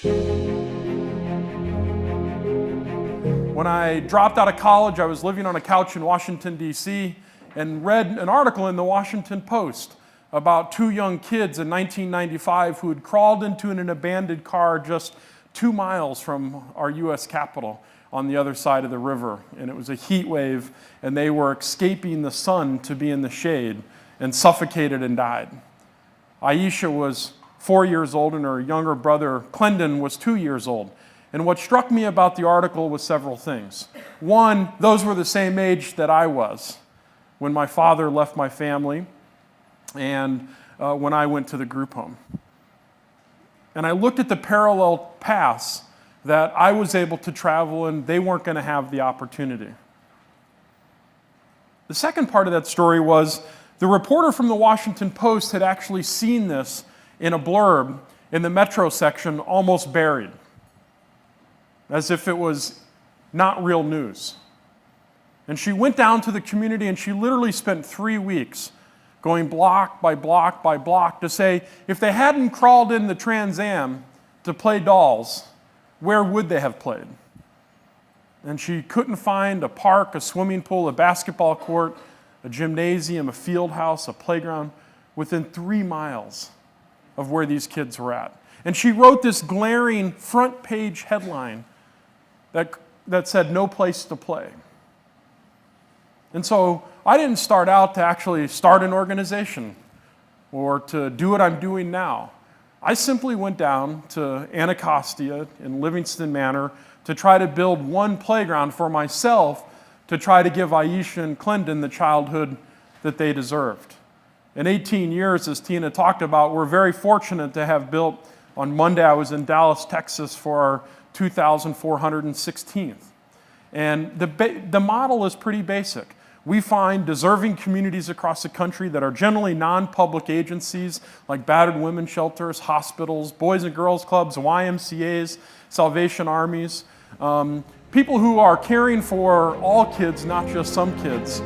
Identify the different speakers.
Speaker 1: When I dropped out of college, I was living on a couch in Washington, D.C., and read an article in the Washington Post about two young kids in 1995 who had crawled into an abandoned car just 2 miles from our U.S. Capitol on the other side of the river. And it was a heat wave, and they were escaping the sun to be in the shade and suffocated and died. Aisha was 4 years old, and her younger brother, Clendon, was 2 years old. And what struck me about the article was several things. One, those were the same age that I was when my father left my family and when I went to the group home. And I looked at the parallel paths that I was able to travel and they weren't going to have the opportunity. The second part of that story was the reporter from the Washington Post had actually seen this in a blurb in the Metro section, almost buried, as if it was not real news. And she went down to the community and she literally spent 3 weeks going block by block by block to say, if they hadn't crawled in the Trans Am to play dolls, where would they have played? And she couldn't find a park, a swimming pool, a basketball court, a gymnasium, a field house, a playground within 3 miles of where these kids were at. And she wrote this glaring front page headline that said, "No place to play." And so I didn't start out to actually start an organization or to do what I'm doing now. I simply went down to Anacostia in Livingston Manor to try to build one playground for myself to try to give Aisha and Clendon the childhood that they deserved. In 18 years, as Tina talked about, we're very fortunate to have built. On Monday, I was in Dallas, Texas for our 2,416th. And the model is pretty basic. We find deserving communities across the country that are generally non-public agencies like battered women's shelters, hospitals, boys and girls clubs, YMCAs, Salvation Armies, people who are caring for all kids, not just some kids.